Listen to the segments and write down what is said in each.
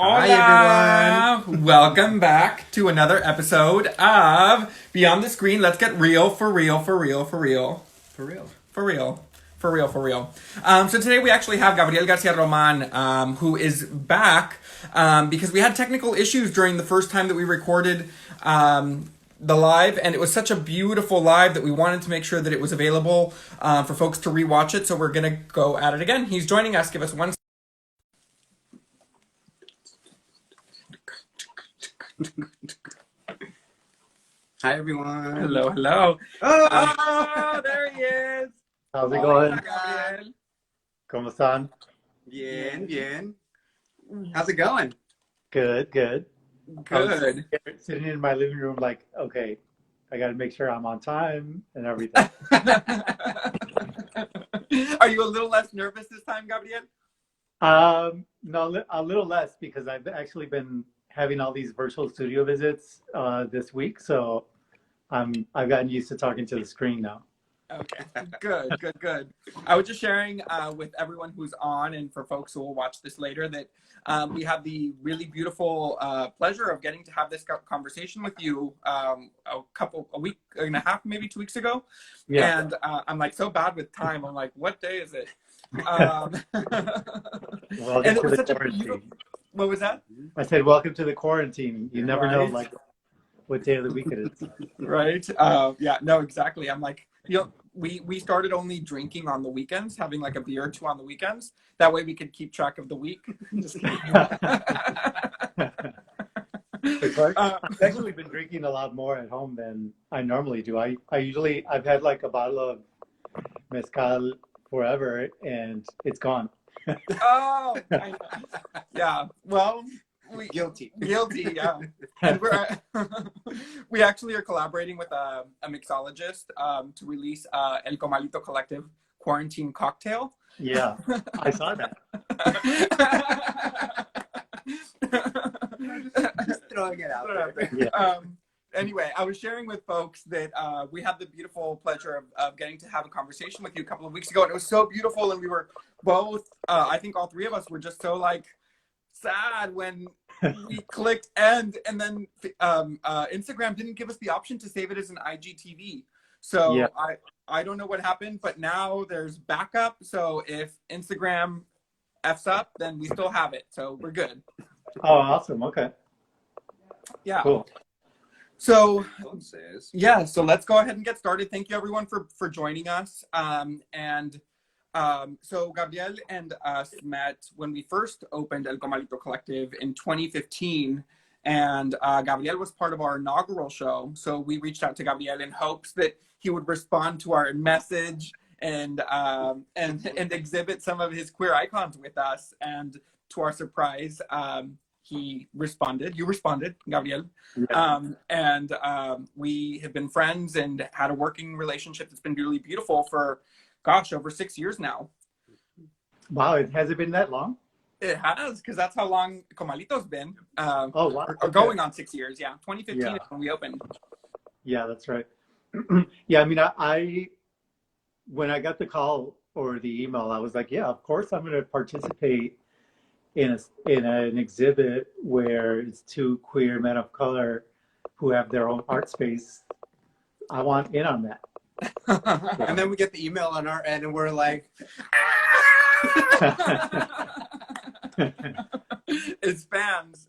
Hi, everyone. Welcome back to another episode of Beyond the Screen. Let's get real, for real. So today we actually have Gabriel García Román, who is back because we had technical issues during the first time that we recorded the live, and it was such a beautiful live that we wanted to make sure that it was available for folks to rewatch it. So we're going to go at it again. He's joining us. Give us one. Hi, everyone. Hello. Oh, there he is. How's it going? Gabriel. ¿Cómo están? Bien. How's it going? Good. Good. Sitting in my living room like, okay, I got to make sure I'm on time and everything. Are you a little less nervous this time, Gabriel? No, a little less because I've actually been having all these virtual studio visits this week, so I've gotten used to talking to the screen now. Okay, good. I was just sharing with everyone who's on, and for folks who will watch this later, that we have the really beautiful pleasure of getting to have this conversation with you a week and a half, maybe 2 weeks ago. Yeah. And I'm like so bad with time. I'm like, what day is it? Welcome and it to was the such quarantine. What was that? I said, welcome to the quarantine. You never know like what day of the week it is. Right. Yeah, no, exactly. I'm like, we started only drinking on the weekends, having like a beer or two on the weekends. That way we could keep track of the week. Just kidding. I've actually been drinking a lot more at home than I normally do. I've had like a bottle of mezcal forever and it's gone. Oh, I know. Yeah. Well, Guilty. Yeah. And we actually are collaborating with a mixologist to release El Comalito Collective quarantine cocktail. Yeah, I saw that. Just throwing it out there. Yeah. Anyway, I was sharing with folks that we had the beautiful pleasure of getting to have a conversation with you a couple of weeks ago, and it was so beautiful. And we were both, I think all three of us were just so like sad when we clicked end, and then Instagram didn't give us the option to save it as an IGTV. So yeah. I don't know what happened, but now there's backup. So if Instagram F's up, then we still have it. So we're good. Oh, awesome. Okay. Yeah. Cool. So yeah, so let's go ahead and get started. Thank you everyone for joining us. So Gabriel and us met when we first opened El Comalito Collective in 2015, and Gabriel was part of our inaugural show. So we reached out to Gabriel in hopes that he would respond to our message and exhibit some of his queer icons with us. And to our surprise, he responded. You responded, Gabriel. Yeah. We have been friends and had a working relationship that's been really beautiful for, gosh, over 6 years now. Wow, has it been that long? It has, because that's how long Comalito's been. Oh, wow. Or going on 6 years, yeah. 2015 is when we opened. Yeah, that's right. Yeah, I mean, I when I got the call or the email, I was like, yeah, of course I'm going to participate in an exhibit where it's two queer men of color who have their own art space. I want in on that. And then we get the email on our end and we're like, as fans,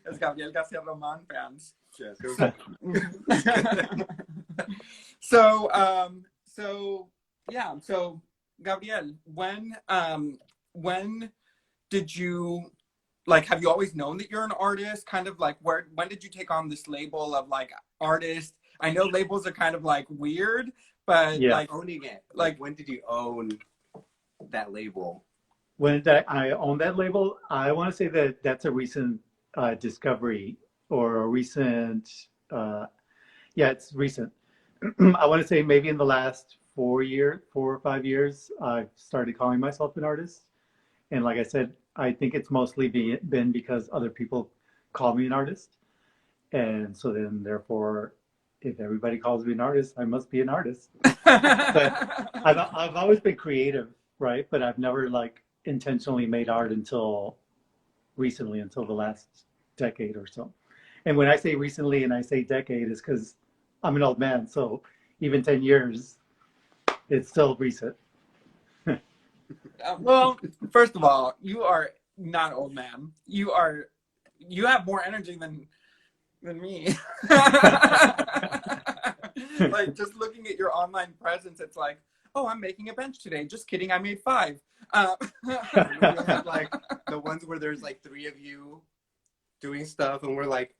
as Gabriel García Román fans. Yes. So Gabriel, when did you, like, have you always known that you're an artist? Kind of like, when did you take on this label of like artist? I know labels are kind of like weird, but like owning it. Like, when did you own that label? When did I own that label? I want to say that that's a recent discovery or a recent, it's recent. I want to say maybe in the last 4 or 5 years, I've started calling myself an artist. And like I said, I think it's mostly been because other people call me an artist. And so then therefore, if everybody calls me an artist, I must be an artist. But I've always been creative, right? But I've never like intentionally made art until recently until the last decade or so. And when I say recently and I say decade, is because I'm an old man. So even 10 years, it's still recent. Well, first of all, you are not old man. You have more energy than me. Like just looking at your online presence, it's like, oh, I'm making a bench today. Just kidding, I made 5. You have like the ones where there's like 3 of you doing stuff, and we're like,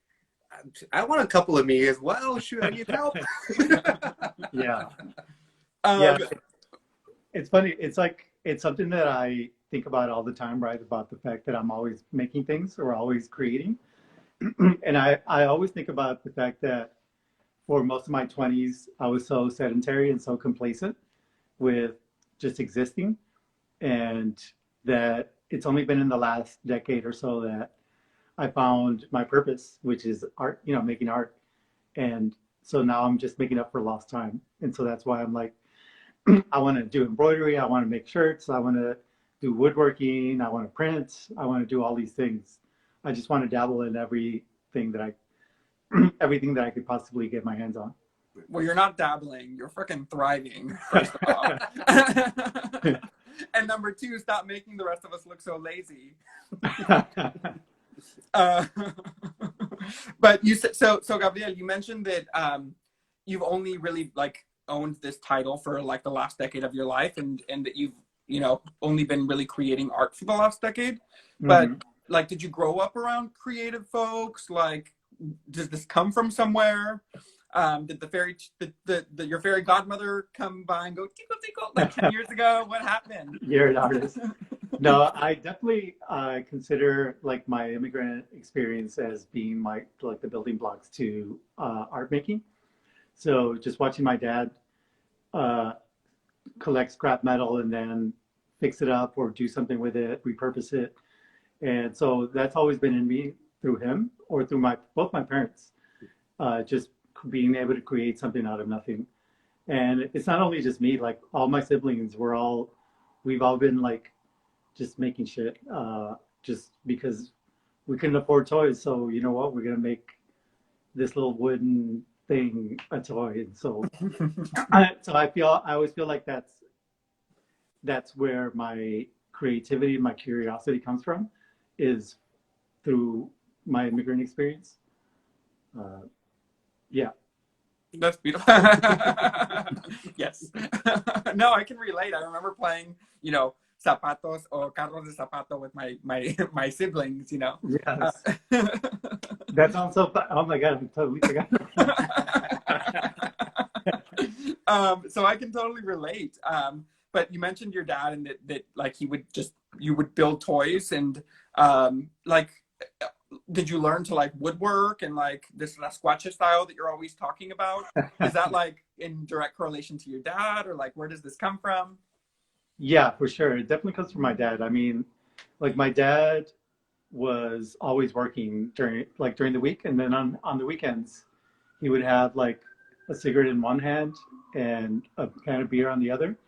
I want a couple of me as well. Shoot, I need help. Yeah. Um, Yeah. It's funny. It's like, it's something that I think about all the time, right? About the fact that I'm always making things or always creating. And I always think about the fact that for most of my 20s, I was so sedentary and so complacent with just existing. And that it's only been in the last decade or so that I found my purpose, which is art, making art. And so now I'm just making up for lost time. And so that's why I'm like, I want to do embroidery. I want to make shirts. I want to do woodworking. I want to print. I want to do all these things. I just want to dabble in everything that everything that I could possibly get my hands on. well, you're not dabbling. You're freaking thriving, first of all. And number 2, stop making the rest of us look so lazy. Uh, but you said so Gabriel, you mentioned that you've only really like owned this title for like the last decade of your life, and that you've only been really creating art for the last decade. But like, did you grow up around creative folks? Like, does this come from somewhere? Did your fairy godmother come by and go tickle tickle like 10 years ago? What happened? You're an artist. No, I definitely consider like my immigrant experience as being like the building blocks to art making. So just watching my dad collect scrap metal and then fix it up or do something with it, repurpose it. And so that's always been in me through him or through both my parents, just being able to create something out of nothing. And it's not only just me, like all my siblings, we've all been like just making shit, just because we couldn't afford toys. So you know what, we're gonna make this little wooden thing a toy. And so, I always feel like that's where my creativity, my curiosity comes from, is through my immigrant experience. Yeah. That's beautiful. Yes. No, I can relate. I remember playing, zapatos or carros de zapato with my siblings, Yes. That sounds so fun. Oh my God, I totally forgot. So I can totally relate. But you mentioned your dad and that like you would build toys and like, did you learn to like woodwork and like this Rascuache style that you're always talking about? Is that like in direct correlation to your dad, or like where does this come from? Yeah, for sure. It definitely comes from my dad. I mean, like my dad was always working during the week, and then on the weekends, he would have like a cigarette in one hand and a can of beer on the other,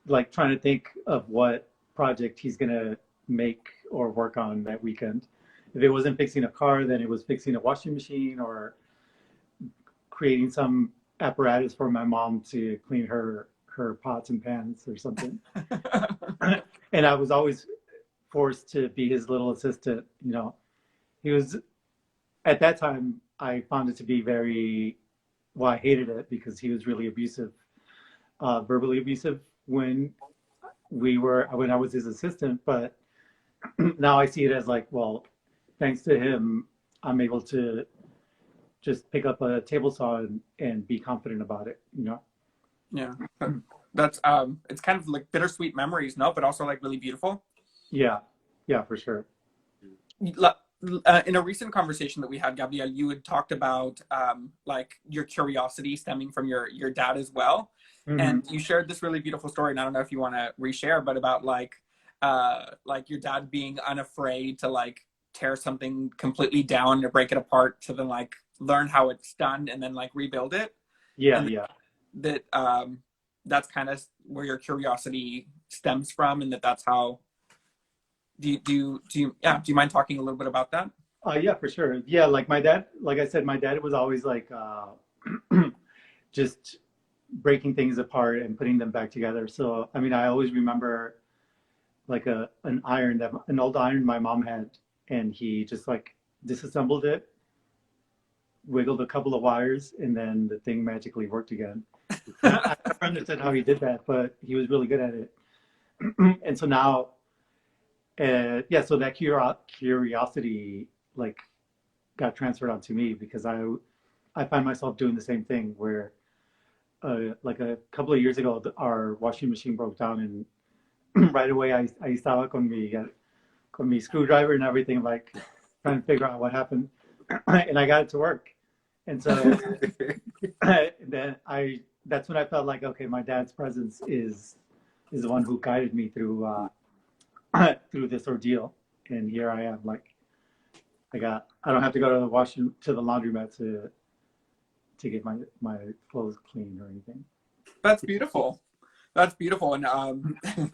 like trying to think of what project he's gonna make or work on that weekend. If it wasn't fixing a car, then it was fixing a washing machine or creating some apparatus for my mom to clean her pots and pans or something. And I was always forced to be his little assistant. He was, at that time, I found it to be I hated it because he was really abusive, verbally abusive when I was his assistant. But now I see it as like, well, thanks to him, I'm able to just pick up a table saw and be confident about it. Yeah. That's it's kind of like bittersweet memories, no, but also like really beautiful. Yeah, for sure. In a recent conversation that we had, Gabriel, you had talked about like your curiosity stemming from your dad as well. And you shared this really beautiful story, and I don't know if you want to reshare, but about like your dad being unafraid to like tear something completely down or break it apart to then like learn how it's done and then like rebuild it. Yeah, and yeah. That's kind of where your curiosity stems from, and that's how do you mind talking a little bit about that? Yeah, for sure. Yeah, like my dad, like I said, my dad was always like just breaking things apart and putting them back together. So, I mean, I always remember like an old iron my mom had, and he just like disassembled it, wiggled a couple of wires, and then the thing magically worked again. I never understood how he did that, but he was really good at it. And so now, yeah, so that curiosity like got transferred onto me because I find myself doing the same thing where like a couple of years ago our washing machine broke down, and right away I estaba con mi screwdriver and everything, like trying to figure out what happened, and I got it to work. And so then that's when I felt like, okay, my dad's presence is the one who guided me through through this ordeal. And here I am, like I don't have to go to the laundromat to get my clothes cleaned or anything. That's beautiful. That's beautiful. And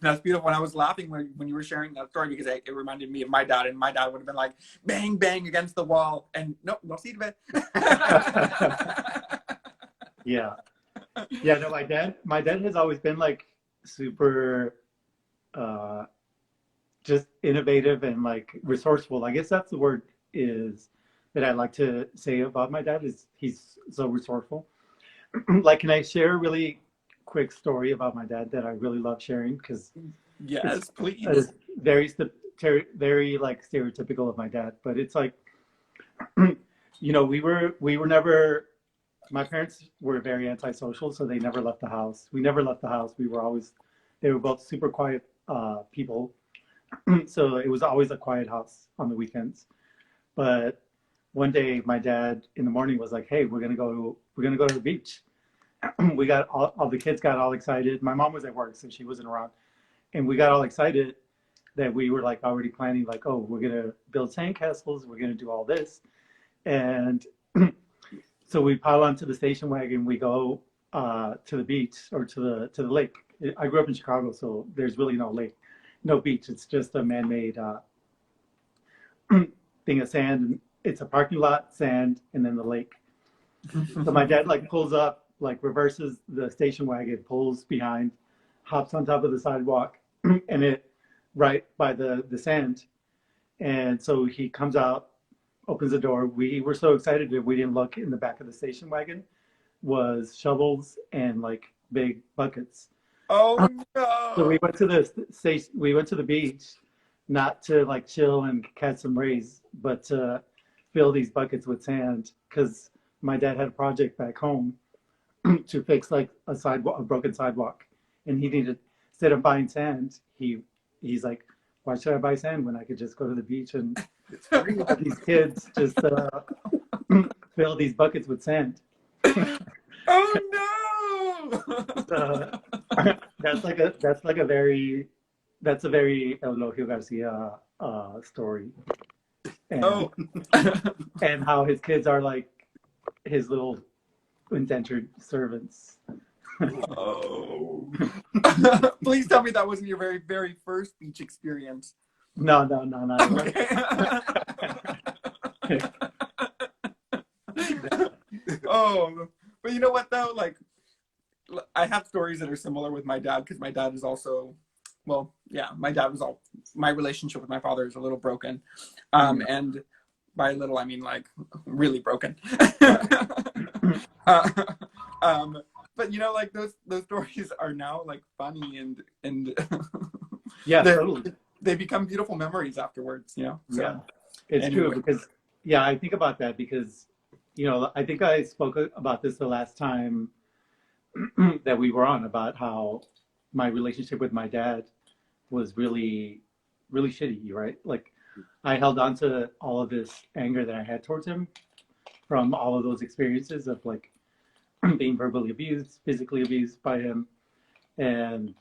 that's beautiful. And I was laughing when you were sharing that story because it reminded me of my dad. And my dad would have been like, bang, bang against the wall. And no sirve. Yeah. Yeah, no, my dad has always been like super just innovative and like resourceful. I guess that's the word is that I like to say about my dad is he's so resourceful. Like, can I share a really quick story about my dad that I really love sharing? Because yes, please. It's very like stereotypical of my dad, but it's like, you know, we were never. My parents were very antisocial, so they never left the house. We never left the house. They were both super quiet people, so it was always a quiet house on the weekends. But one day, my dad in the morning was like, "Hey, we're gonna go to the beach." We got all the kids got all excited. My mom was at work, so she wasn't around, and we got all excited that we were like already planning, like, "Oh, we're gonna build sandcastles. We're gonna do all this," and so we pile onto the station wagon. We go to the beach or to the lake. I grew up in Chicago, so there's really no lake, no beach. It's just a man-made thing of sand. It's a parking lot, sand, and then the lake. So my dad like pulls up, like reverses the station wagon, pulls behind, hops on top of the sidewalk, and it right by the sand. And so he comes out, opens the door. We were so excited that we didn't look. In the back of the station wagon was shovels and like big buckets. Oh no! So we went to the station. We went to the beach, not to like chill and catch some rays, but to fill these buckets with sand because my dad had a project back home to fix like a broken sidewalk, and he needed, instead of buying sand, he's like, why should I buy sand when I could just go to the beach and let these kids just fill these buckets with sand? Oh no! That's a very Eulogio Garcia story, and Oh. and how his kids are like his little indentured servants. Oh. Please tell me that wasn't your very, very first beach experience. No. Okay. Oh, but you know what though? Like, I have stories that are similar with my dad because my dad is also, well, yeah, my relationship with my father is a little broken. And by little, I mean like really broken. But you know, like those stories are now like funny and Yeah, totally. They become beautiful memories afterwards, you know? So, yeah, it's anyway. true because, yeah, I think about that because, you know, I think I spoke about this the last time that we were on, about how my relationship with my dad was really, really shitty, right? Like I held on to all of this anger that I had towards him from all of those experiences of like being verbally abused, physically abused by him. And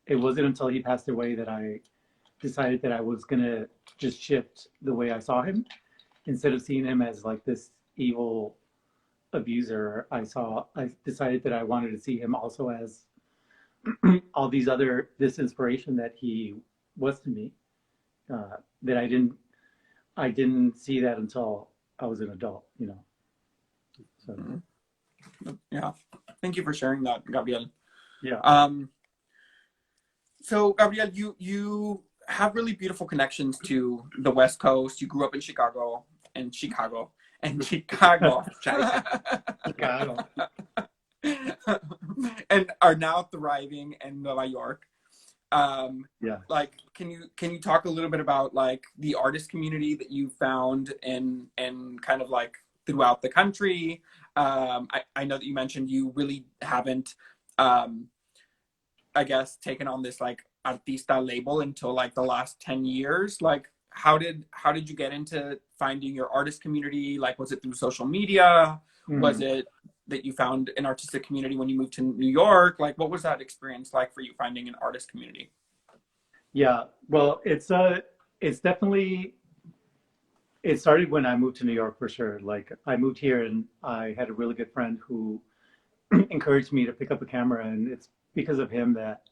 it wasn't until he passed away that I decided that I was going to just shift the way I saw him. Instead of seeing him as like this evil abuser, I decided that I wanted to see him also as this inspiration that he was to me. that I didn't see that until I was an adult, you know. So Yeah, thank you for sharing that, Gabriel. yeah. So Gabriel, you have really beautiful connections to the West Coast. You grew up in Chicago, Chicago. Chicago. And are now thriving in Nueva York. Yeah. Like, can you talk a little bit about like the artist community that you found in kind of like throughout the country? I know that you mentioned you really haven't, I guess, taken on this like artista label until like the last 10 years. Like, how did you get into finding your artist community? Like, was it through social media? Mm-hmm. Was it that you found an artistic community when you moved to New York? Like, what was that experience like for you finding an artist community? Yeah, well, it's definitely, it started when I moved to New York for sure. Like I moved here and I had a really good friend who encouraged me to pick up a camera, and it's because of him that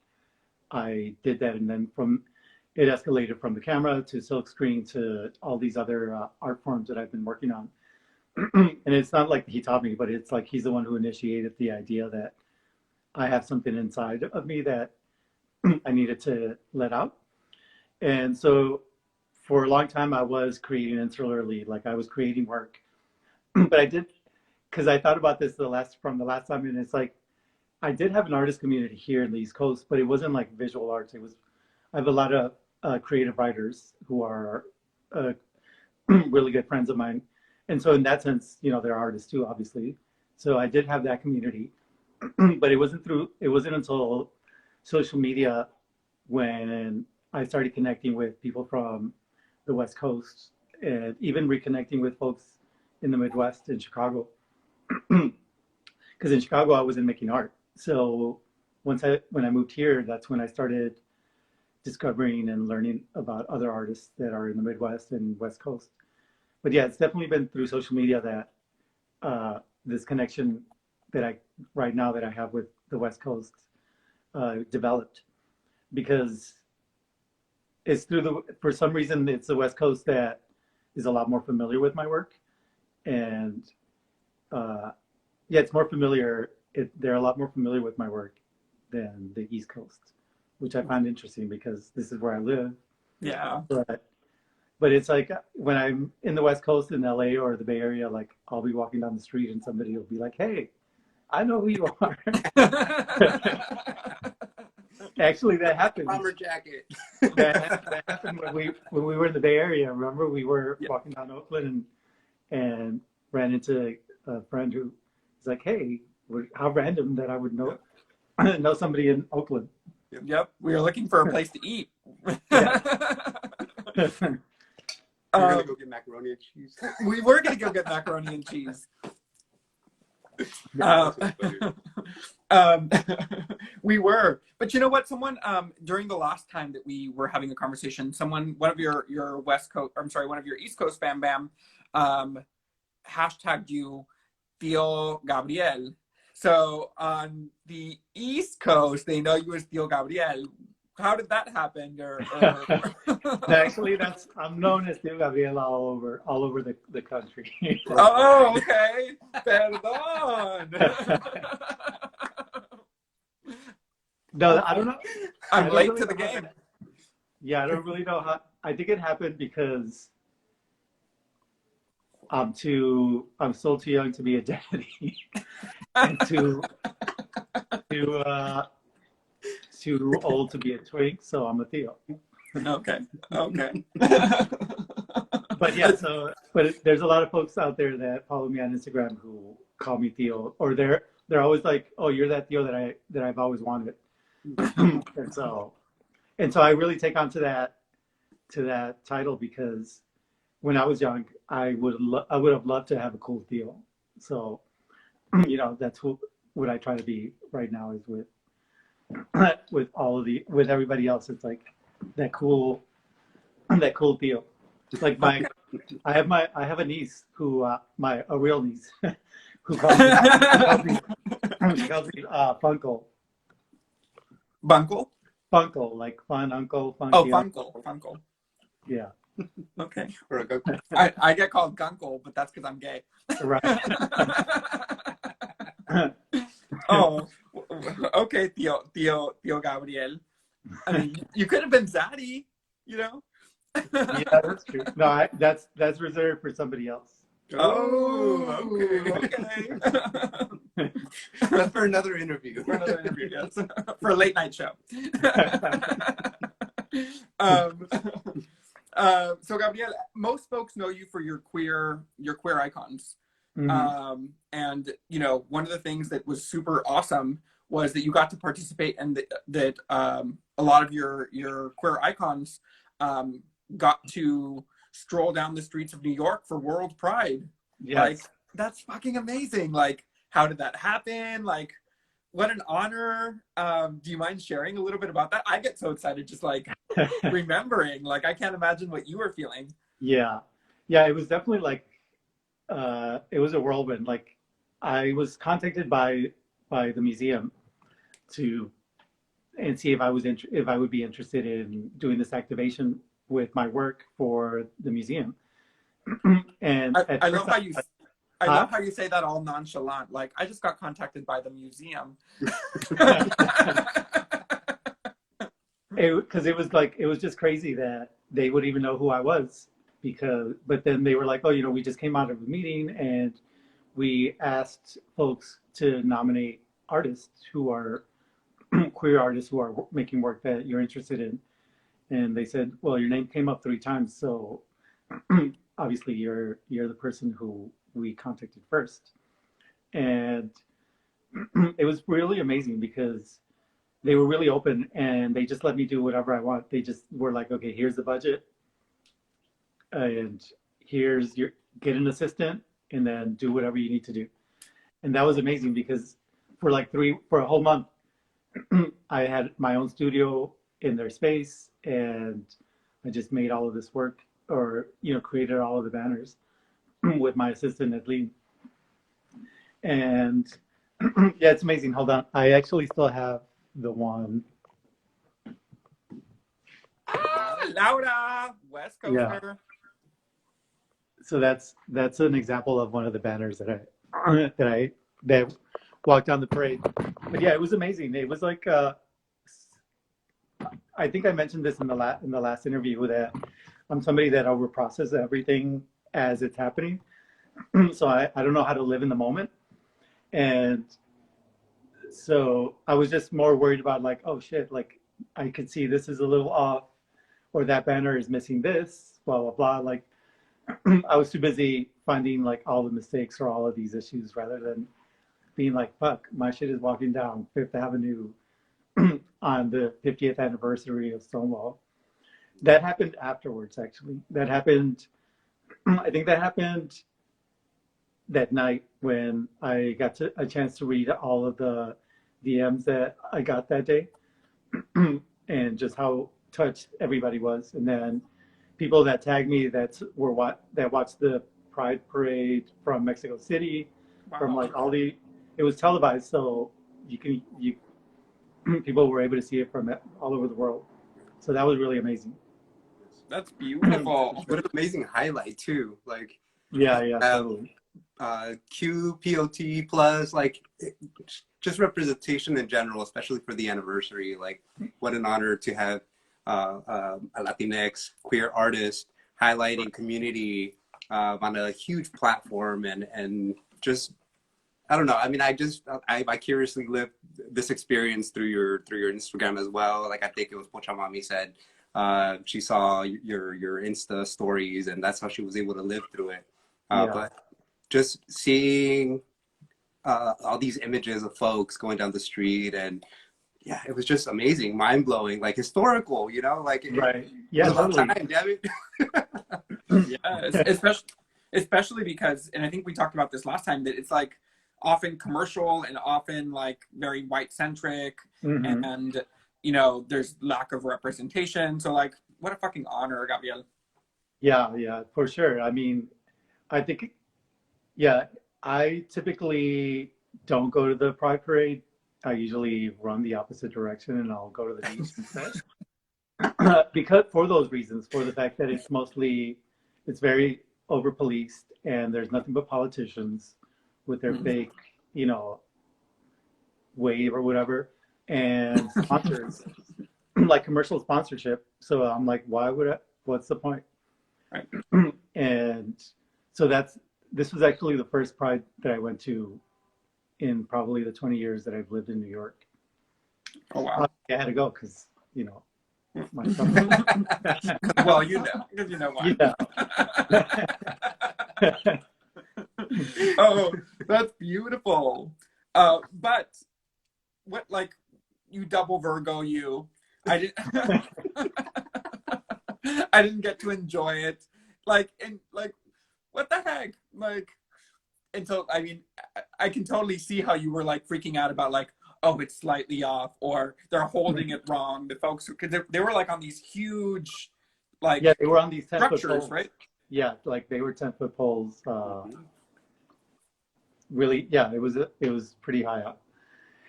I did that. And then it escalated from the camera to silkscreen to all these other art forms that I've been working on. And it's not like he taught me, but it's like he's the one who initiated the idea that I have something inside of me that I needed to let out. And so for a long time, I was creating insularly, like I was creating work. But I did, because I thought about this from the last time, and it's like, I did have an artist community here in the East Coast, but it wasn't like visual arts. I have a lot of creative writers who are really good friends of mine. And so in that sense, you know, they're artists too, obviously. So I did have that community, but it wasn't until social media when I started connecting with people from the West Coast and even reconnecting with folks in the Midwest in Chicago. Because in Chicago, I wasn't making art. So when I moved here, that's when I started discovering and learning about other artists that are in the Midwest and West Coast. But yeah, it's definitely been through social media that this connection that right now that I have with the West Coast developed, because it's for some reason, it's the West Coast that is a lot more familiar with my work. And yeah, it's more familiar. They're a lot more familiar with my work than the East Coast, which I find interesting because this is where I live. Yeah. But it's like when I'm in the West Coast in LA or the Bay Area, like I'll be walking down the street and somebody will be like, "Hey, I know who you are." Actually, that happened. Bomber jacket. That happened when we were in the Bay Area. Remember, we were walking down Oakland and ran into a friend who was like, "Hey, how random that I would know somebody in Oakland." Yep, we were looking for a place to eat. We're gonna go get macaroni and cheese. We were gonna go get macaroni and cheese. We were, but you know what? Someone during the last time that we were having a conversation, one of your East Coast fam bam, hashtagged you, Tío Gabriel. So on the East Coast, they know you as Tío Gabriel. How did that happen? Actually, I'm known as Tío Gabriel all over the country. Oh, okay. Perdón. No, I don't know. I'm late to the game. Yeah, I don't really know how. I think it happened because I'm still too young to be a daddy, and too old to be a twink, so I'm a Theo. Okay. But yeah, but there's a lot of folks out there that follow me on Instagram who call me Theo, or they're always like, "Oh, you're that Theo that I've always wanted." and so I really take on to that title because when I was young, I would have loved to have a cool Theo. So, you know, that's what I try to be right now is with with everybody else. It's like that cool Theo. It's like I have a niece who a real niece who calls me Funkle. Bunkle? Funkle, like fun uncle, funky. Oh, Funkle. Yeah. Okay. Or a I get called gunkle, but that's because I'm gay. Right. Oh, okay, Theo Gabriel. I mean, you could have been Zaddy, you know? Yeah, that's true. No, that's reserved for somebody else. Oh, okay. okay. That's for another interview. For another interview, yes. For a late night show. um, so Gabriel, most folks know you for your queer icons. Mhm. And you know, one of the things that was super awesome was that you got to participate and that a lot of your queer icons got to stroll down the streets of New York for World Pride. Like, Yes. that's fucking amazing. Like, how did that happen? Like, what an honor. Do you mind sharing a little bit about that? I get so excited just like remembering. Like, I can't imagine what you were feeling. Yeah. Yeah, it was definitely like it was a whirlwind. Like I was contacted by the museum to and see if if I would be interested in doing this activation with my work for the museum. And at I first love how you I huh? love how you say that all nonchalant. Like, I just got contacted by the museum. Because it was like it was just crazy that they would even know who I was but then they were like, oh, we just came out of a meeting and we asked folks to nominate artists who are queer artists who are making work that you're interested in. And they said, well, your name came up 3 times, so obviously you're the person who we contacted first. And it was really amazing because they were really open and they just let me do whatever I want. They just were like, okay, here's the budget and here's your get an assistant and then do whatever you need to do. And that was amazing because for a whole month, I had my own studio in their space and I just made all of this work or, created all of the banners with my assistant Edlene. And yeah, it's amazing. Hold on. I actually still have the one. Ah, Laura, West Yeah. Coaster. So that's an example of one of the banners that walked down the parade. But yeah, it was amazing. It was like I think I mentioned this in the last interview that I'm somebody that overprocesses everything as it's happening. So I don't know how to live in the moment. And so I was just more worried about like, oh shit, like I could see this is a little off or that banner is missing this, blah, blah, blah. Like I was too busy finding like all the mistakes or all of these issues rather than being like, fuck, my shit is walking down Fifth Avenue on the 50th anniversary of Stonewall. That happened afterwards, actually. That happened, I think that happened that night when I got a chance to read all of the DMs that I got that day and just how touched everybody was. And then people that tagged me that watched the Pride Parade from Mexico City, from Wow. like it was televised, so you people were able to see it from all over the world. So that was really amazing. That's beautiful. What an amazing highlight too. Like Yeah, totally. QPOT plus, like just representation in general, especially for the anniversary. Like, what an honor to have a Latinx queer artist highlighting community on a huge platform and just I don't know. I mean, I vicariously lived this experience through your Instagram as well. Like I think it was Pochamami said she saw your Insta stories and that's how she was able to live through it. Yeah. But just seeing all these images of folks going down the street and yeah, it was just amazing, mind blowing, like historical, like Right. Yeah, it was totally. time, damn it. Yes, especially because, and I think we talked about this last time, that it's like often commercial and often like very white centric, Mm-hmm. and there's lack of representation. So like, what a fucking honor, Gabriel. Yeah, for sure. I mean, I think, yeah, I typically don't go to the Pride Parade. I usually run the opposite direction and I'll go to the beach instead. because for those reasons, for the fact that it's very over policed and there's nothing but politicians with their fake, you know, wave or whatever, and sponsors like commercial sponsorship. So I'm like, what's the point? Right. And so this was actually the first Pride that I went to in probably the 20 years that I've lived in New York. Oh, wow. I had to go because, you know, my well, you know, because you know why. Yeah. Oh, that's beautiful. But what, like, you double Virgo, I didn't, I didn't get to enjoy it. Like, and like, what the heck? Like, and so, I mean, I can totally see how you were like freaking out about like, oh, it's slightly off, or they're holding it wrong. The folks, because they were like on these huge, like, yeah, they were on these 10-foot structures, poles, right? Yeah, like they were 10-foot poles. Really, yeah, it was pretty high up.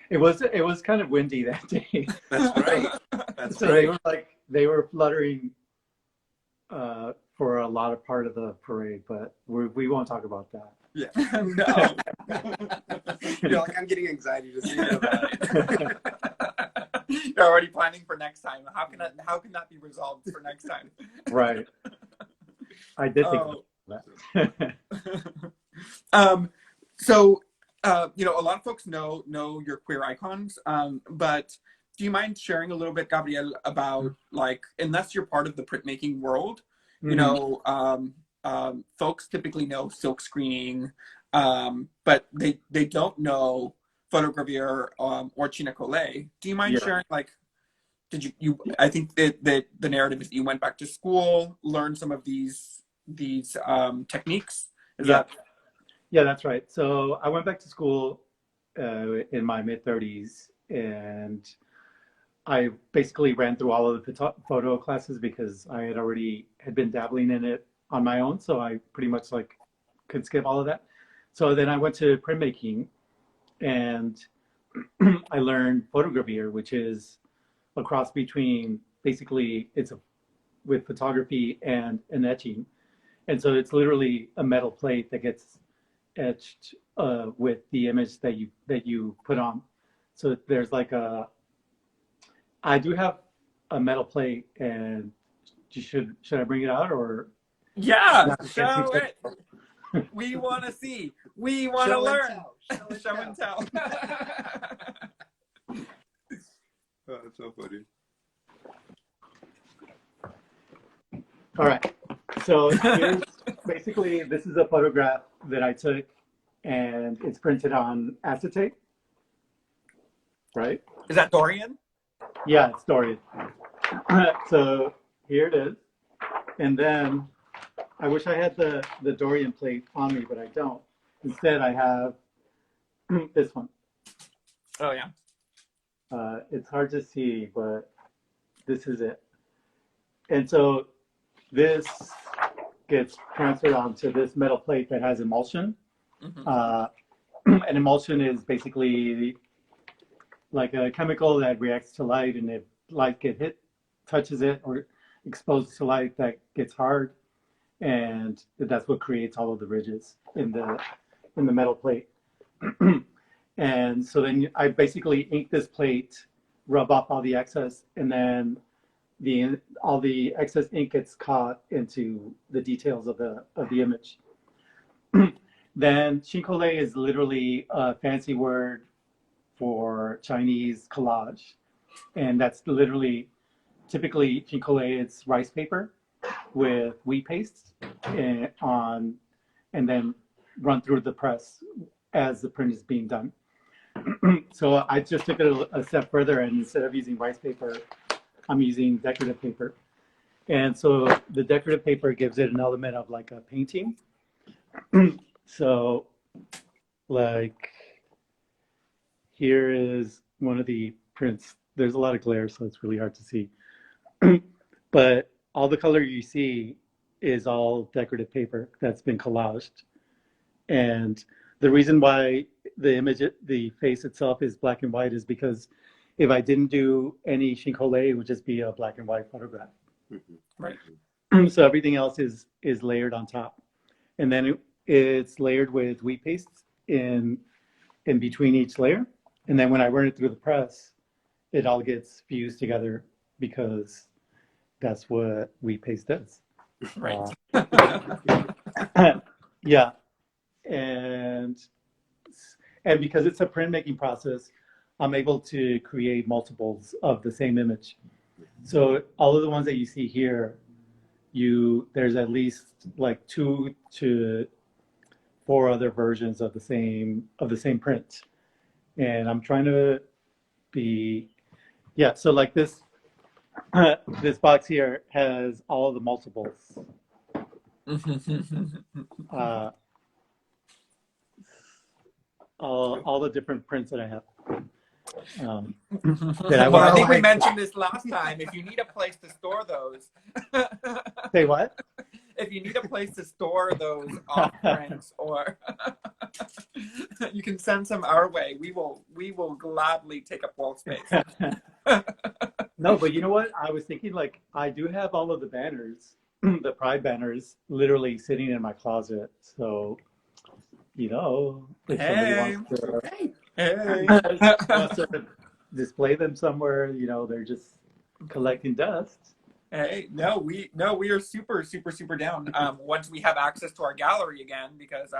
It was kind of windy that day. That's right. That's So right. they were fluttering for a lot of part of the parade, but we won't talk about that. Yeah. No. You're like, I'm getting anxiety just thinking about it. You're already planning for next time. How can that be resolved for next time? Right. I did think about that. So, you know, a lot of folks know your queer icons, but do you mind sharing a little bit, Gabriel, about like, unless you're part of the printmaking world, you know, folks typically know silk screening, but they don't know photogravure or chinocolé. Do you mind sharing, like, did you I think that the narrative is that you went back to school, learned some of these techniques. Is that? Yeah, that's right. So I went back to school in my mid-30s, and I basically ran through all of the photo classes because I had been dabbling in it on my own, so I pretty much like could skip all of that. So then I went to printmaking, and I learned photogravure, which is a cross between basically with photography and an etching. And so it's literally a metal plate that gets etched with the image that you put on. So there's like I do have a metal plate, and should I bring it out or? Yeah, show it. We want to see. We want to learn. Show and tell. Oh, that's so funny. All right. So basically, this is a photograph that I took, and it's printed on acetate, right? Is that Dorian? Yeah, it's Dorian. So here it is. And then I wish I had the Dorian plate on me, but I don't. Instead, I have this one. Oh, yeah. It's hard to see, but this is it. And so this gets transferred onto this metal plate that has emulsion. And emulsion is basically like a chemical that reacts to light, and if light touches it or exposed to light, that gets hard, and that's what creates all of the ridges in the metal plate. And so then I basically ink this plate, rub off all the excess, and then all the excess ink gets caught into the details of the image. Then chinocolé is literally a fancy word for Chinese collage, and that's literally typically chinocolé. It's rice paper with wheat paste and then run through the press as the print is being done. So I just took it a step further, and instead of using rice paper, I'm using decorative paper. And so the decorative paper gives it an element of like a painting. So like here is one of the prints. There's a lot of glare, so it's really hard to see. But all the color you see is all decorative paper that's been collaged. And the reason why the face itself is black and white is because if I didn't do any Shinkole, it would just be a black and white photograph. Right. So everything else is layered on top, and then it's layered with wheat paste in between each layer, and then when I run it through the press, it all gets fused together because that's what wheat paste does. Right. Yeah, and because it's a printmaking process, I'm able to create multiples of the same image. So all of the ones that you see here, there's at least like 2 to 4 other versions of the same print, and I'm trying to be, yeah. So like this this box here has all of the multiples. Uh, all the different prints that I have. That I Well, I think we want. mentioned this last time. If you need a place to store those, Say what? if you need a place to store those off prints, or you can send some our way. We will gladly take up wall space. No, but you know what? I was thinking, like, I do have all of the banners, the Pride banners, literally sitting in my closet. So, you know, if Hey. somebody Hey. wants to display them somewhere, you know, they're just collecting dust. Hey, no, we are super, super, super down. Once we have access to our gallery again, because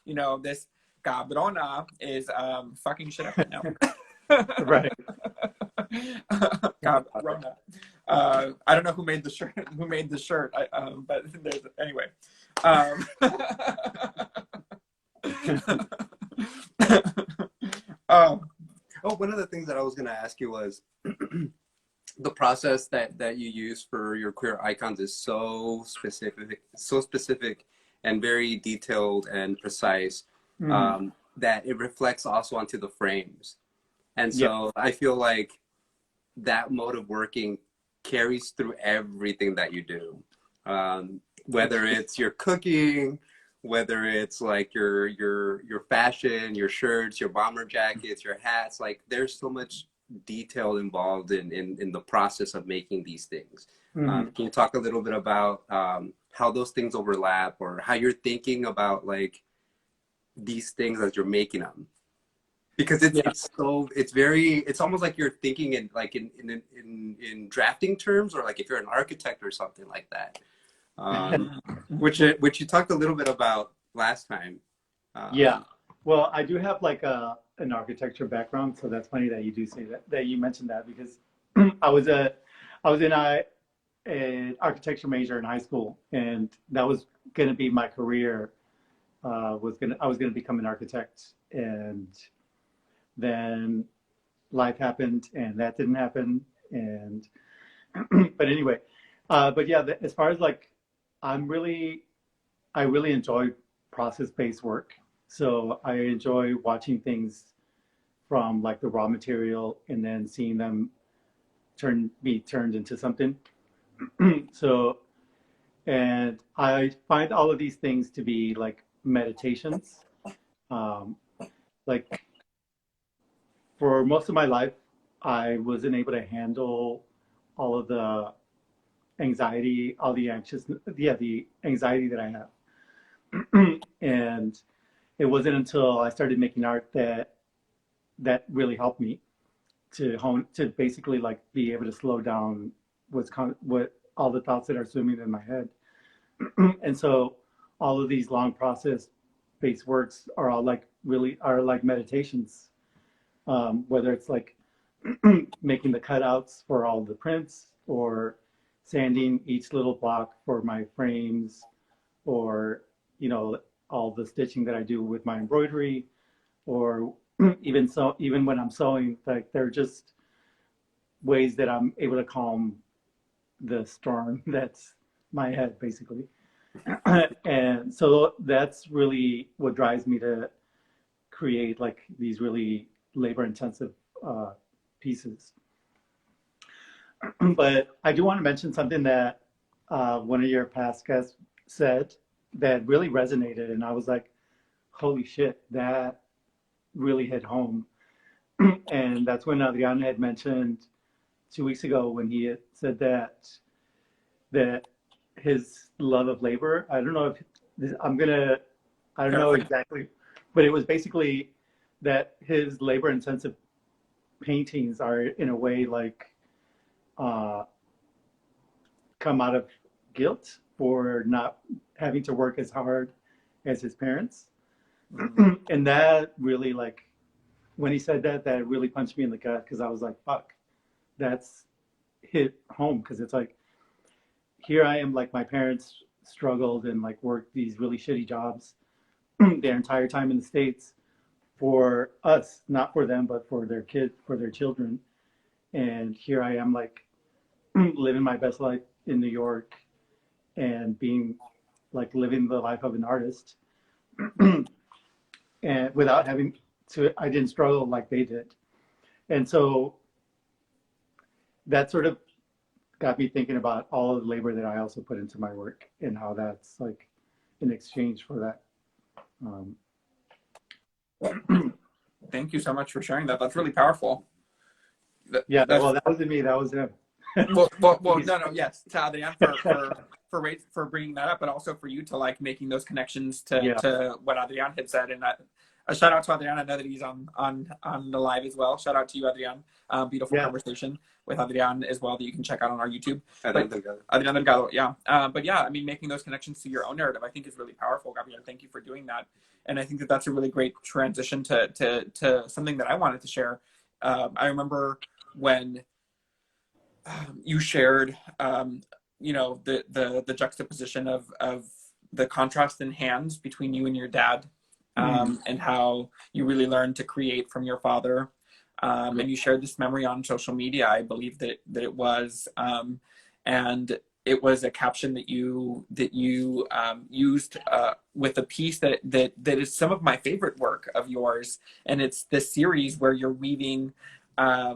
you know, this cabrona is fucking shit up right now. Right. Cabrona. I don't know who made the shirt. But there's anyway. Oh, one of the things that I was going to ask you was the process that you use for your queer icons is so specific and very detailed and precise, that it reflects also onto the frames. And so I feel like that mode of working carries through everything that you do, whether it's your cooking, whether it's like your fashion, your shirts, your bomber jackets, your hats. Like there's so much detail involved in the process of making these things. Can you talk a little bit about how those things overlap, or how you're thinking about like these things as you're making them? Because it's almost like you're thinking in drafting terms, or like if you're an architect or something like that, which you talked a little bit about last time. Yeah, well, I do have like an architecture background, so that's funny that you do say that you mentioned that, because I was in an architecture major in high school, and that was going to be my career. I was going to become an architect, and then life happened and that didn't happen. And but anyway, but yeah, as far as like, I really enjoy process-based work. So I enjoy watching things from like the raw material and then seeing them be turned into something. So, and I find all of these things to be like meditations. Like, for most of my life, I wasn't able to handle all of the anxiety, all the the anxiety that I have. And it wasn't until I started making art that really helped me to basically like be able to slow down what all the thoughts that are swimming in my head. And so all of these long process based works are all like meditations. Whether it's like making the cutouts for all the prints, or sanding each little block for my frames, or, you know, all the stitching that I do with my embroidery, or even when I'm sewing, like they're just ways that I'm able to calm the storm that's my head, basically. And so that's really what drives me to create like these really labor-intensive pieces. But I do want to mention something that one of your past guests said that really resonated, and I was like, holy shit, that really hit home. And that's when Adrian had mentioned 2 weeks ago when he had said that his love of labor. I don't know if this, I don't know Paraphrase. exactly, but it was basically that his labor intensive paintings are in a way like uh, come out of guilt for not having to work as hard as his parents. And that really like when he said that, that really punched me in the gut because I was like, fuck, that's hit home because it's like here I am, like my parents struggled and like worked these really shitty jobs their entire time in the States for us, not for them, but for their kids, for their children. And here I am like living my best life in New York and being like living the life of an artist and without having to, I didn't struggle like they did. And so that sort of got me thinking about all of the labor that I also put into my work and how that's like in exchange for that. Thank you so much for sharing that. That's really powerful. Yeah, That's, well, that wasn't me, that was him. no, yes, to Adrian for bringing that up, but also for you to like making those connections Yeah. to what Adrian had said, and that a shout out to Adrian. I know that he's on the live as well. Shout out to you, Adrian. Beautiful conversation with Adrian as well that you can check out on our YouTube. Adrian Delgado, yeah. But yeah, I mean, making those connections to your own narrative, I think is really powerful, Gabriel. Thank you for doing that, and I think that that's a really great transition to something that I wanted to share. I remember when you shared, the juxtaposition of the contrast in hands between you and your dad, and how you really learned to create from your father. And you shared this memory on social media, I believe that it was, and it was a caption that you used with a piece that is some of my favorite work of yours, and it's this series where you're weaving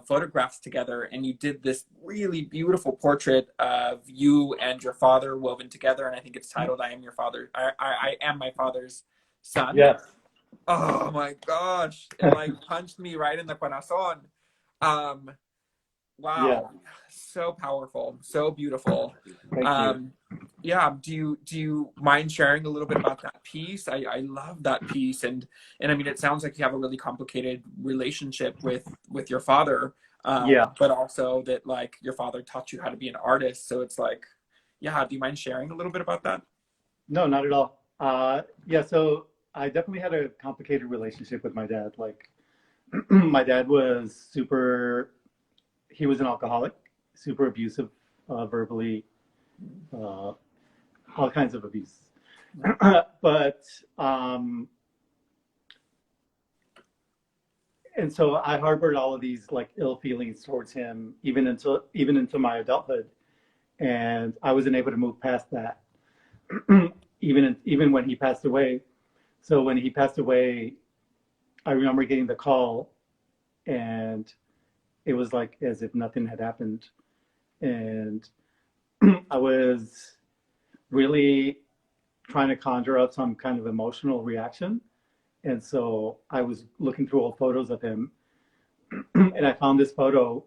photographs together, and you did this really beautiful portrait of you and your father woven together, and I think it's titled "I am your father. I am my father's son." Yes. Oh my gosh! It like punched me right in the corazón. Wow, Yeah. so powerful, so beautiful. Thank you. Yeah, do you mind sharing a little bit about that piece? I love that piece, and I mean, it sounds like you have a really complicated relationship with your father, Yeah. but also that like your father taught you how to be an artist. So it's like, yeah, do you mind sharing a little bit about that? No, not at all. Yeah, so I definitely had a complicated relationship with my dad. Like, my dad was he was an alcoholic, super abusive, verbally, uh, all kinds of abuse. But, and so I harbored all of these like ill feelings towards him, even into my adulthood. And I wasn't able to move past that, even when he passed away. So when he passed away, I remember getting the call, and it was like as if nothing had happened. And I was really trying to conjure up some kind of emotional reaction. And so I was looking through old photos of him, and I found this photo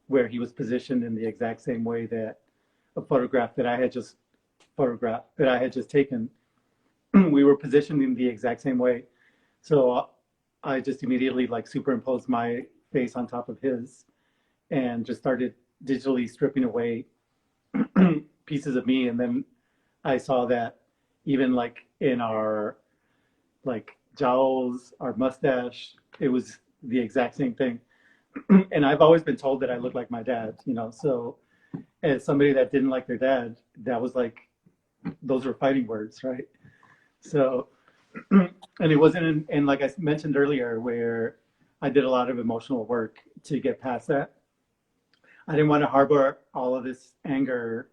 where he was positioned in the exact same way that a photograph that I had just taken. We were positioned in the exact same way. So I just immediately like superimposed my face on top of his and just started digitally stripping away pieces of me. And then I saw that even like in our like jowls, our mustache, it was the exact same thing. And I've always been told that I look like my dad, so as somebody that didn't like their dad, that was like, those were fighting words, right? So, and it wasn't, and like I mentioned earlier, where I did a lot of emotional work to get past that. I didn't want to harbor all of this anger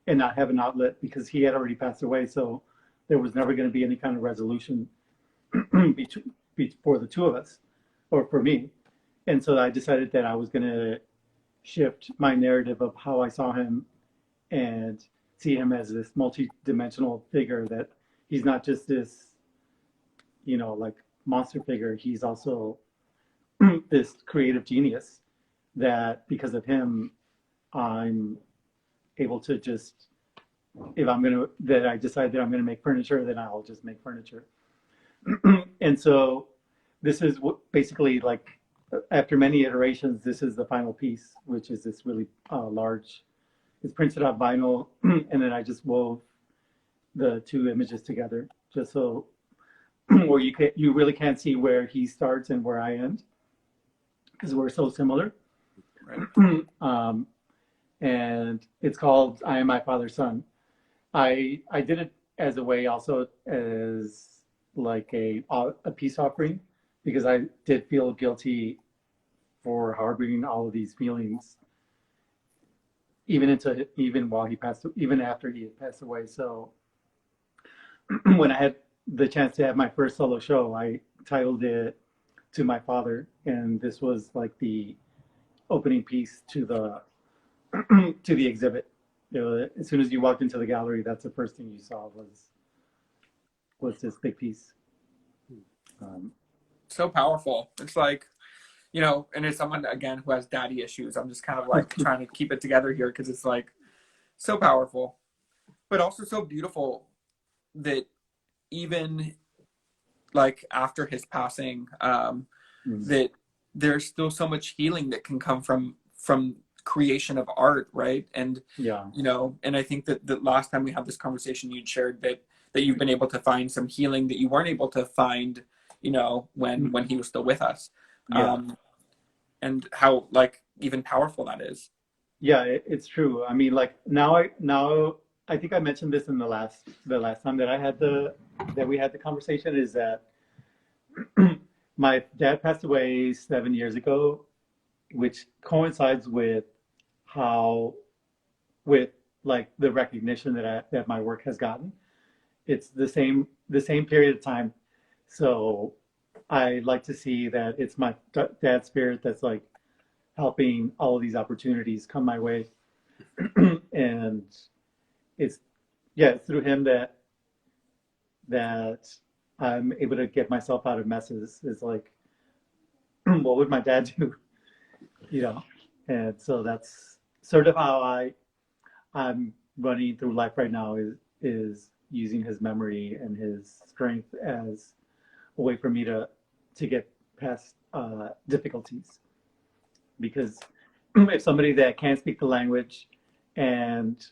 and not have an outlet because he had already passed away. So there was never going to be any kind of resolution for the two of us or for me. And so I decided that I was going to shift my narrative of how I saw him and see him as this multi-dimensional figure, that he's not just this, like monster figure. He's also this creative genius that because of him, I'm able to just, if I'm gonna, that I decide that I'm gonna make furniture, then I'll just make furniture. And so this is what basically like after many iterations, this is the final piece, which is this really large, it's printed on vinyl, and then I just wove the two images together just so where you really can't see where he starts and where I end because we're so similar. Right. And it's called I Am My Father's Son. I did it as a way also as like a peace offering because I did feel guilty for harboring all of these feelings even while he passed, even after he had passed away. So when I had the chance to have my first solo show, I titled it To My Father, and this was like the opening piece to the to the exhibit. You know, as soon as you walked into the gallery, that's the first thing you saw was this big piece. So powerful. It's like, you know, and as someone again who has daddy issues, I'm just kind of like trying to keep it together here because it's like so powerful, but also so beautiful that even like after his passing, that there's still so much healing that can come from creation of art, right? And Yeah, you know, and I think that the last time we had this conversation, you'd shared that you've been able to find some healing that you weren't able to find, you know, when he was still with us. yeah, And how like even powerful that is. yeah. It's true. I mean, like now I think I mentioned this in the last time that we had the conversation is that my dad passed away 7 years ago, which coincides with how with like the recognition that my work has gotten. It's the same period of time. So I like to see that it's my dad's spirit that's like helping all of these opportunities come my way. And it's yeah, it's through him that I'm able to get myself out of messes. It's like, what would my dad do? You know, and so that's sort of how I'm running through life right now is using his memory and his strength as a way for me to get past difficulties. Because if somebody that can't speak the language and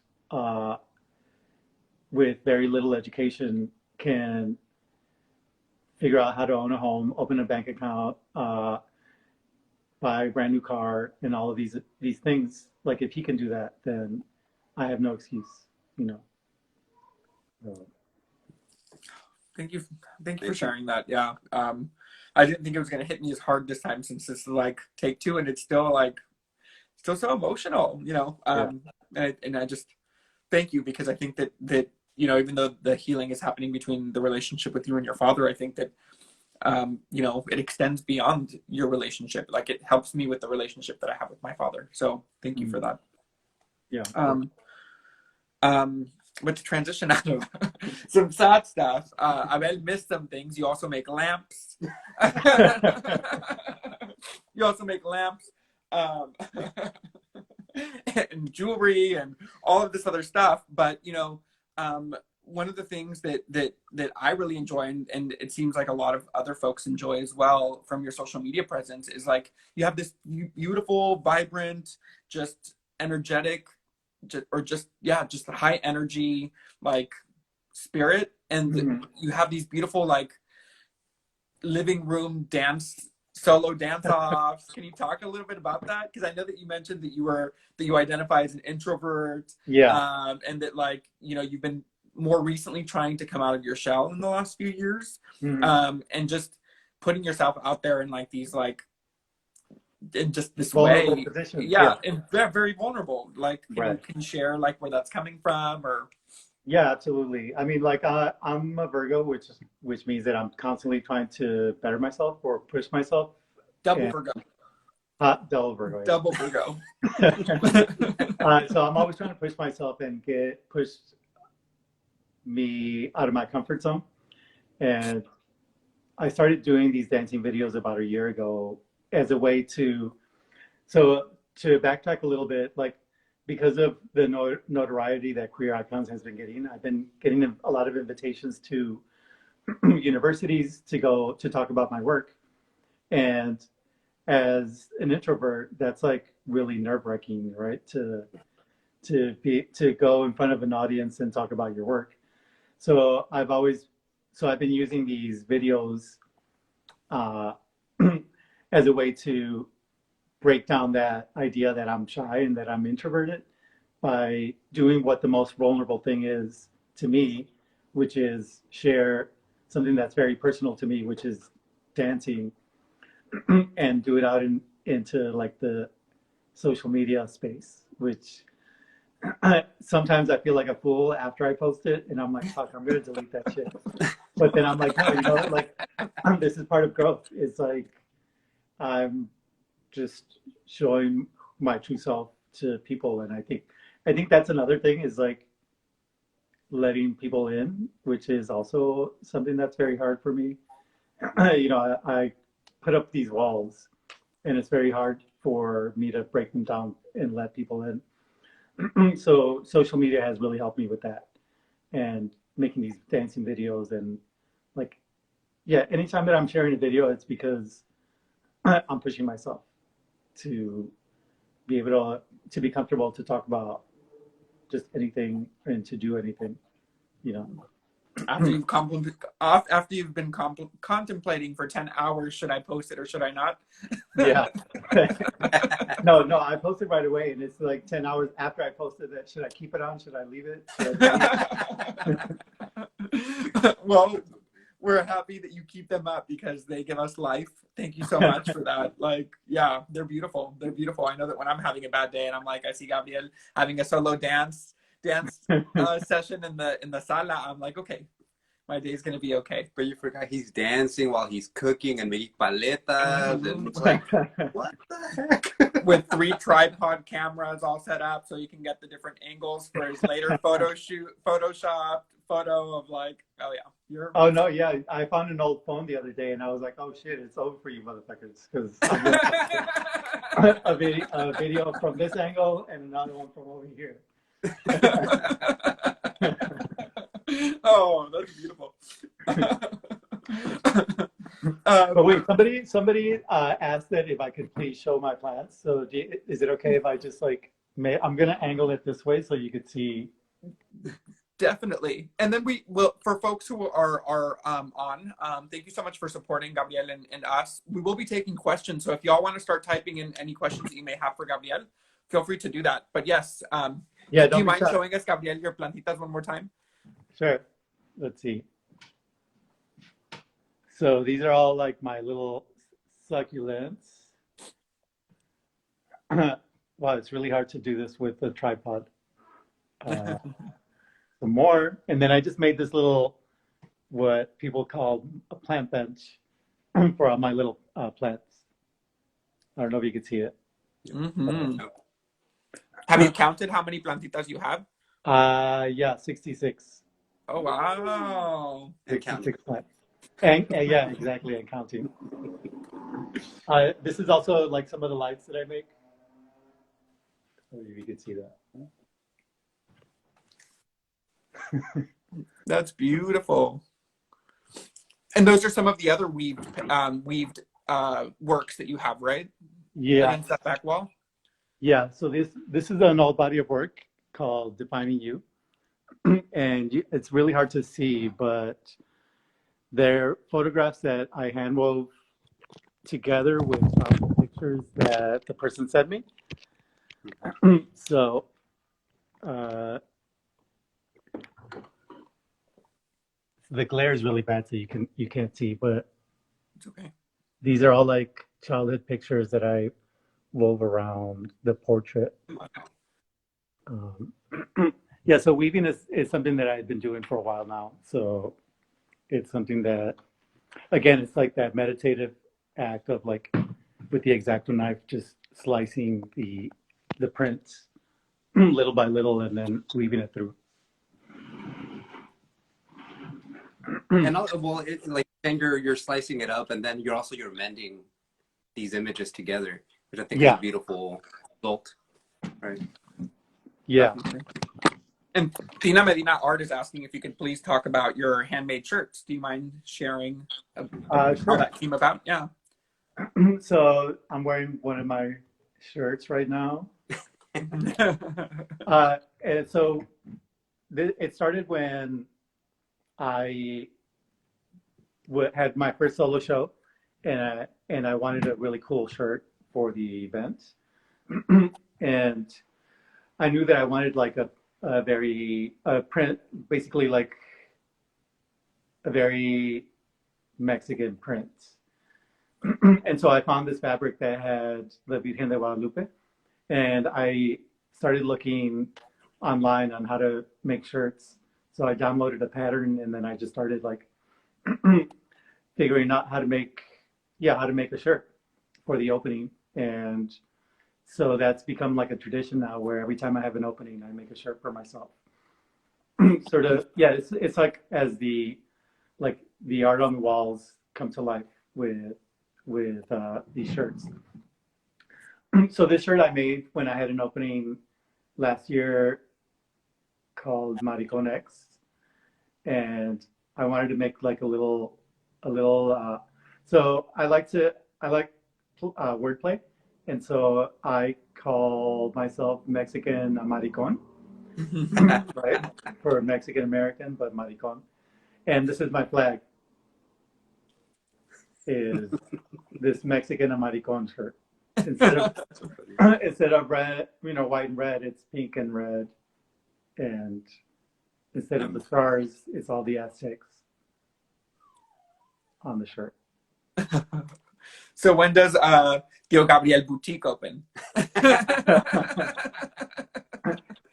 with very little education can figure out how to own a home, open a bank account, buy a brand new car, and all of these things, like if he can do that, then I have no excuse, you know. So, Thank you. Thank you for sharing that. Yeah. I didn't think it was going to hit me as hard this time since this is like take two and it's still so emotional, you know? yeah. And I just thank you because I think that, you know, even though the healing is happening between the relationship with you and your father, I think that, you know, it extends beyond your relationship. Like it helps me with the relationship that I have with my father. So thank you for that. Yeah. But to transition out of some sad stuff, Abel missed some things. You also make lamps. You also make lamps and jewelry and all of this other stuff. But you know, one of the things that I really enjoy, and it seems like a lot of other folks enjoy as well from your social media presence, is like you have this beautiful, vibrant, just energetic, just high energy like spirit, and you have these beautiful like living room solo dance offs. Can you talk a little bit about that? Because I know that you mentioned that you identify as an introvert, Yeah. and that like you know you've been more recently trying to come out of your shell in the last few years, and just putting yourself out there in like these like in just this Vulnerable way, positions. yeah, and very, very vulnerable. Like Right. can you share like where that's coming from? Or Yeah, absolutely. I mean, like I'm a Virgo, which means that I'm constantly trying to better myself or push myself. double And Virgo. double Virgo, Double Virgo. yeah. So I'm always trying to push myself and push me out of my comfort zone. And I started doing these dancing videos about a year ago, as a way to, so to backtrack a little bit, like because of the notoriety that Queer Icons has been getting, I've been getting a lot of invitations to universities to go to talk about my work. And as an introvert, that's like really nerve-wracking, right? To go in front of an audience and talk about your work. So I've been using these videos as a way to break down that idea that I'm shy and that I'm introverted by doing what the most vulnerable thing is to me, which is share something that's very personal to me, which is dancing, and do it out into like the social media space, which sometimes I feel like a fool after I post it, and I'm like, fuck, I'm gonna delete that shit. But then I'm like, no, you know, like this is part of growth. It's like I'm just showing my true self to people, and I think that's another thing is like letting people in, which is also something that's very hard for me. You know, I put up these walls, and it's very hard for me to break them down and let people in. So social media has really helped me with that, and making these dancing videos, and like, yeah, anytime that I'm sharing a video, it's because I'm pushing myself to be able to be comfortable to talk about just anything and to do anything, you know. After you've been contemplating for 10 hours, should I post it or should I not? Yeah. No, I posted right away, and it's like 10 hours after I posted that. Should I keep it on? Should I leave it? Well, we're happy that you keep them up because they give us life. Thank you so much for that. Like, yeah, they're beautiful. They're beautiful. I know that when I'm having a bad day and I'm like, I see Gabriel having a solo dance session in the sala, I'm like, okay, my day's gonna be okay. But you forgot he's dancing while he's cooking and making paletas, and it's like, what the heck? With 3 tripod cameras all set up so you can get the different angles for his later Photoshop photo of like, oh yeah, Oh no, yeah, I found an old phone the other day, and I was like, oh shit, it's over for you motherfuckers, because a video from this angle and another one from over here. Oh, that's beautiful. But wait, somebody asked that if I could please show my plants. So is it okay if I just like I'm gonna angle it this way so you could see? Definitely. And then we will, for folks who are on, thank you so much for supporting Gabriel and us. We will be taking questions. So if y'all want to start typing in any questions that you may have for Gabriel, feel free to do that. But yes, yeah, do you mind showing us, Gabriel, your plantitas one more time? Sure. Let's see. So these are all like my little succulents. Wow, it's really hard to do this with a tripod. Some more, and then I just made this little, what people call a plant bench for all my little plants. I don't know if you can see it. Mm-hmm. Have you counted how many plantitas you have? Yeah, 66. Oh wow! 66 plants. And yeah, exactly, and counting. This is also like some of the lights that I make. So if you can see that. That's beautiful. And those are some of the other weaved works that you have, right? Yeah. Against that back wall. Yeah. So this is an old body of work called Defining You, and it's really hard to see, but they're photographs that I hand wove together with pictures that the person sent me. So. The glare is really bad, so you can't see, but it's okay. These are all like childhood pictures that I wove around the portrait. Yeah, so weaving is something that I've been doing for a while now. So it's something that, again, it's like that meditative act of like with the X-Acto knife, just slicing the prints little by little and then weaving it through. And well, like then you're slicing it up, and then you're mending these images together, which I think is Yeah. a beautiful result. Right. Yeah. And Tina Medina Art is asking if you could please talk about your handmade shirts. Do you mind sharing how Sure. that came about? Yeah. So I'm wearing one of my shirts right now. And so it started when I had my first solo show, and I wanted a really cool shirt for the event, and I knew that I wanted like a very print, basically like a very Mexican print. And so I found this fabric that had the Virgen de Guadalupe, and I started looking online on how to make shirts. So I downloaded a pattern, and then I just started like figuring out how to make a shirt for the opening. And so that's become like a tradition now, where every time I have an opening, I make a shirt for myself. Sort of, yeah. It's like as the art on the walls come to life with these shirts. So this shirt I made when I had an opening last year called Maricon X, and I wanted to make like a little. So I like wordplay, and so I call myself Mexican Maricon, right? For Mexican American, but Maricon. And this is my flag. Is this Mexican Maricon shirt? Instead of red, white and red, it's pink and red, and instead of the stars, it's all the Aztecs on the shirt. So when does Tío Gabriel Boutique open?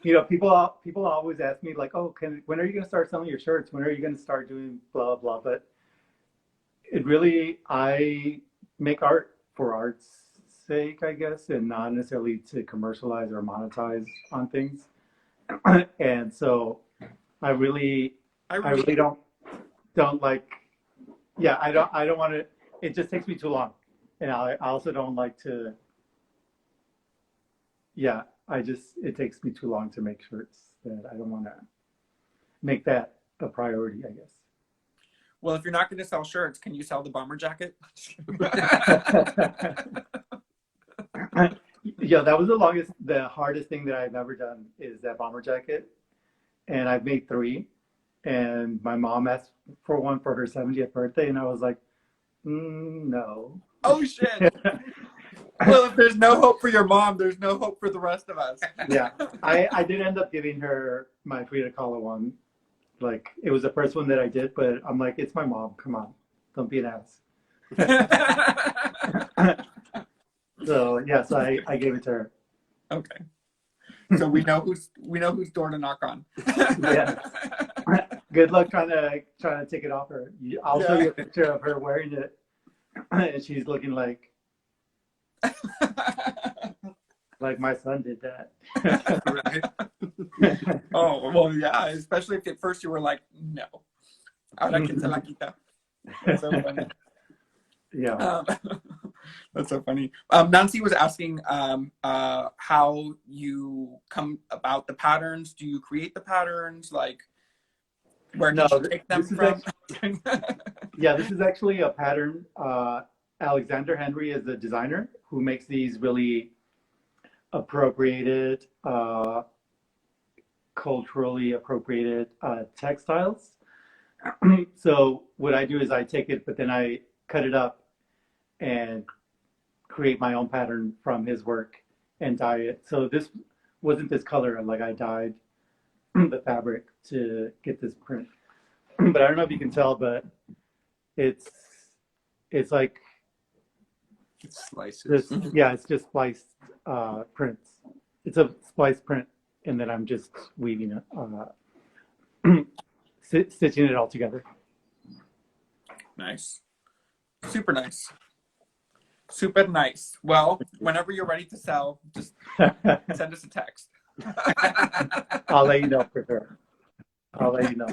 People always ask me like, oh, when are you going to start selling your shirts? When are you going to start doing blah blah? But it really, I make art for art's sake, I guess, and not necessarily to commercialize or monetize on things. And so I really don't like. Yeah, I don't want to. It just takes me too long, and I also don't like to. Yeah, it takes me too long to make shirts that I don't want to make that a priority, I guess. Well, if you're not going to sell shirts, can you sell the bomber jacket? Yeah, that was the hardest thing that I've ever done is that bomber jacket, and I've made 3. And my mom asked for one for her 70th birthday, and I was like, no. Oh shit! Well, if there's no hope for your mom, there's no hope for the rest of us. Yeah, I did end up giving her my Frida Kahlo one. Like, it was the first one that I did, but I'm like, it's my mom. Come on, don't be an ass. So yeah, so I gave it to her. Okay. So we know whose door to knock on. Yeah. Good luck trying to take it off her. I'll show you a picture of her wearing it, and she's looking like my son did that. Right. Oh well, yeah. Especially if at first you were like, no. Ahora que se la quita. That's so funny. Yeah. That's so funny. Nancy was asking how you come about the patterns. Do you create the patterns? Like, where did you take them from? Yeah, this is actually a pattern. Alexander Henry is the designer who makes these really appropriated, culturally appropriated textiles. So what I do is I take it, but then I cut it up and create my own pattern from his work and dye it. So this wasn't this color, like I dyed the fabric to get this print. But I don't know if you can tell, but it's like It's slices. it's just spliced prints. It's a spliced print, and then I'm just weaving it, stitching it all together. Nice. Super nice. Super nice. Well, whenever you're ready to sell, just send us a text. I'll let you know for sure. I'll let you know.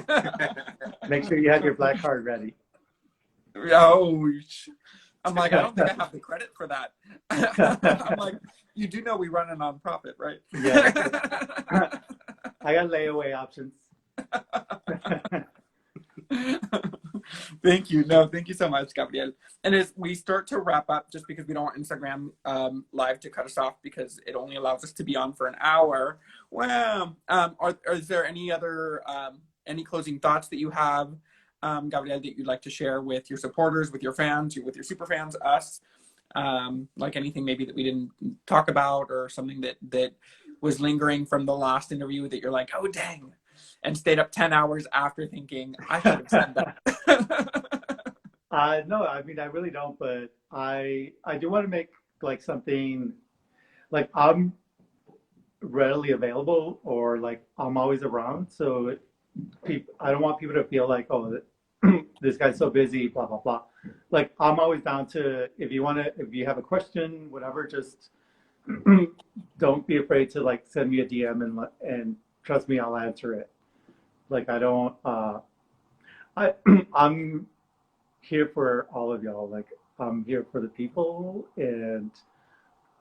Make sure you have your black card ready. Oh, I'm like, I don't think I have the credit for that. I'm like, you do know we run a nonprofit, right? Yeah. I got layaway options. Thank you. No, thank you so much, Gabriel. And as we start to wrap up, just because we don't want Instagram live to cut us off because it only allows us to be on for an hour. Well, is there any other any closing thoughts that you have, Gabriel, that you'd like to share with your supporters, with your fans, with your super fans, us? Like anything maybe that we didn't talk about, or something that was lingering from the last interview that you're like, oh dang, and stayed up 10 hours after thinking I should have said that. No, I mean, I really don't, but I do want to make like something, like I'm readily available, or like I'm always around. So I don't want people to feel like, oh, this guy's so busy, blah, blah, blah. Like I'm always down to, if you have a question, whatever, just don't be afraid to like send me a DM, and trust me, I'll answer it. Like I'm here for all of y'all. Like I'm here for the people, and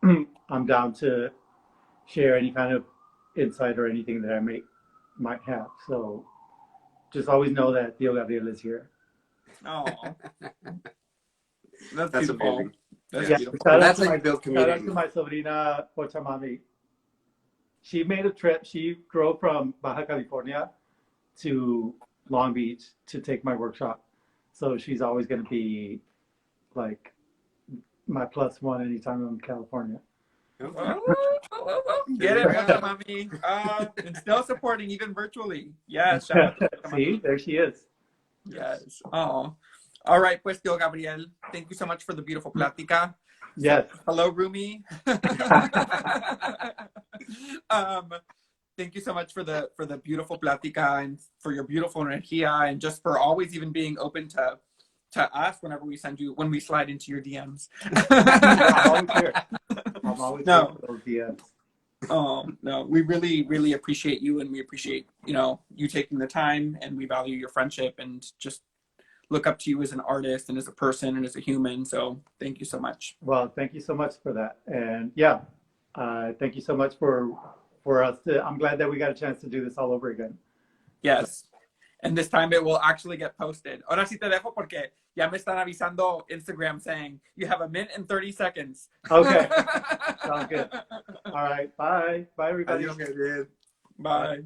I'm down to share any kind of insight or anything that I might have. So just always know that Tío Gabriel is here. Oh, that's beautiful. Amazing. That's Yeah, beautiful. That's how you build Shout out community. to my sobrina Pochamami. She made a trip. She drove from Baja California to Long Beach to take my workshop. So she's always going to be like my +1 anytime I'm in California. Get it, Mommy. And still supporting even virtually. Yes. Shout out to See, there she is. Yes. Oh. All right, pues, Tío Gabriel. Thank you so much for the beautiful plática. Yes. Hello, Rumi. Thank you so much for the beautiful plática, and for your beautiful energía, and just for always even being open to us whenever we slide into your DMs. I'm always here. I'm always here for those DMs. Oh no, we really, really appreciate you, and we appreciate you taking the time, and we value your friendship, and just look up to you as an artist and as a person and as a human. So thank you so much. Well, thank you so much for that, and yeah, thank you so much for us. I'm glad that we got a chance to do this all over again. Yes. And this time it will actually get posted. Ahora sí te dejo porque ya me están avisando Instagram saying you have 1 minute and 30 seconds. Okay. Sounds good. All right. Bye. Bye, everybody. Adiós, Gabriel. Bye.